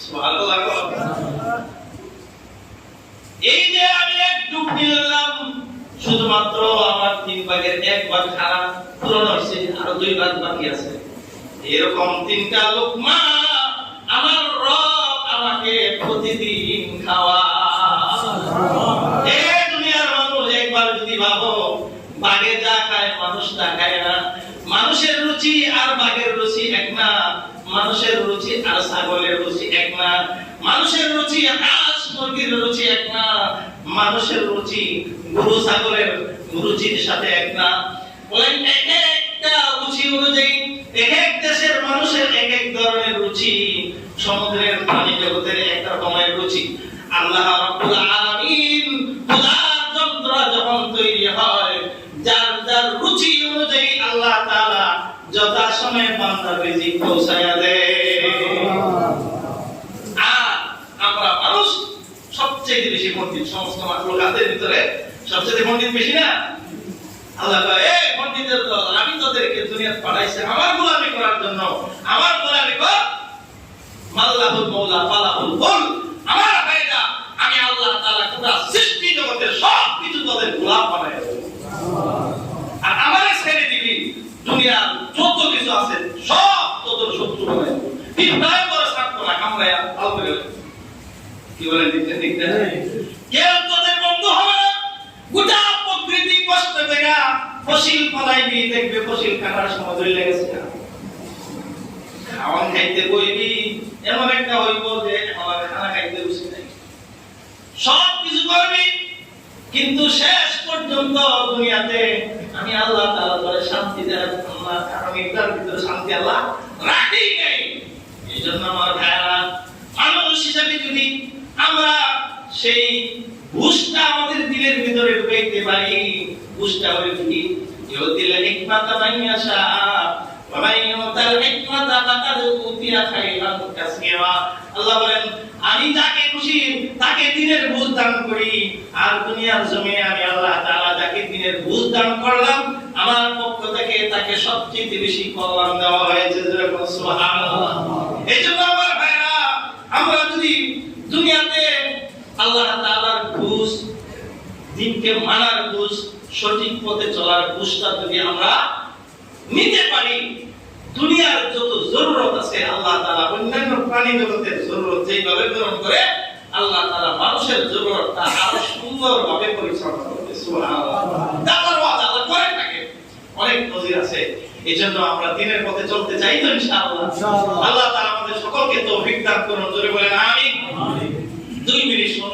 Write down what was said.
সুবহানাল্লাহ। এই যে আমি এক ডুব দিলাম, শুধুমাত্র আমার 3 ভাগের 1 ভাগ খানা পূরণ হয়েছে, আরো 2 ভাগ বাকি আছে। এরকম 3টা লোকমা আমার রব আমাকে প্রতিদিন খাওয়ায়। এই দুনিয়ার মানুষ একবার যদি ভাবো, বাঘে যা খায় মানুষ তা খায় না। মানুষের রুচি আর বাঘের রুচি এক না, মানুষের রুচি আর ছাগলের রুচি এক না, মানুষের রুচি হাঁস মুরগির রুচি এক না, মানুষের রুচি গরু ছাগলের রুচির সাথে এক না। বলেন এক একটা রুচি অনুযায়ী এক এক দেশের মানুষের এক এক ধরনের রুচি, সমুদ্রের প্রাণী জগতের এক রকমের রুচি। আল্লাহ রাব্বুল আলামিন ক্ষুধার যন্ত্রণা যখন তৈরি হয়, যার যার রুচি অনুযায়ী আল্লাহ তাআলা যথাসময়ে বান্দার রিজিক পৌঁছায়া দেয়। আর আমরা মানুষ সবচেয়ে বেশি পণ্ডিত, সমস্ত মাখলুকাতের ভিতরে সবচেয়ে পণ্ডিত বেশি না? আল্লাহ কয়, এই পণ্ডিতের দল, আমি তোদেরকে দুনিয়াতে পাঠাইছি আমার গোলামি করার জন্য, আমার গোলামি কর। মাল্লাহুল মাওলা ফালাহুল কুল, আমার ভাইরা আমি আল্লাহ তাআলা পুরো সৃষ্টি জগতের সব কিছু তোদের গোলাম বানায় দেব। আর আমারে ছেড়ে দিবি, দুনিয়ার যত কিছু আছে সব তোদের শত্রু বানায় দেব। বিদায় করে থাকতো না, কামড়ায়া আল করে। কি বলেন দেখতে দেখতে কেউ তোদের বন্ধু হবে না। গোটা প্রকৃতি কষ্ট দেয়া ফসিল ফলাইবি, দেখবে ফসিল কাটার সময় ধরে লেগেছে। খাওয়ান খাইতে বইবি, এমন একটা হইব যে আমার খানা খাইতে রুচি নাই। সব কিছু করবি, কিন্তু শেষ পর্যন্ত দুনিয়াতে আমি আল্লাহ তাআলা করে শান্তি দেয় না, কারণ এটার ভিতরে শান্তি আল্লাহ রাখেই নাই। এই জন্য আমার ভাইরা, মানুষ হিসাবে যদি আমরা সেই বুঝটা আমাদের দিলের ভিতরে ঢুকাইতে পারি, বুঝটা হলো কি, ইউতিল হিকমাতা মান ইয়াশা ওয়া মান ইউতাল হিকমাতা ফাকাদ উতিয়া খায়রান কাসীরা। আল্লাহ বলেন, আমি যাকে খুশি তাকে দ্বীনের বুঝ দান করি, আর দুনিয়ার জমিনে আমি আল্লাহ তাআলা যাকে দ্বীনের বুঝ দান করলাম, আমার পক্ষ থেকে তাকে সবচেয়ে বেশি কল্যাণ দেওয়া হয়েছে। সুবহানাল্লাহ। এইজন্য আমার ভাইরা, আমরা যদি দুনিয়াতে আল্লাহ তাআলার বুঝ, দ্বীনকে মানার বুঝ, সঠিক পথে চলার বুঝটা যদি আমরা নিতে পারি, দুনিয়ার যত জরুরত আছে আল্লাহ তাআলা অন্যান্য প্রাণী জগতের জরুরত যেভাবে পূরণ করে, আল্লাহ তাআলা মানুষের জরুরতটা আরো সুন্দরভাবে পরিচালনা করবে। সুবহানাল্লাহ। আল্লাহর ওয়াদা আল্লাহ করে থাকে, অনেক নজির আছে। এজন্য আমরা দ্বীনের পথে চলতে চাই তো ইনশাআল্লাহ। আল্লাহ তাআলা আমাদের সকলকে তৌফিক দান করুন। জোরে বলেন আমিন। 2 মিনিট সময়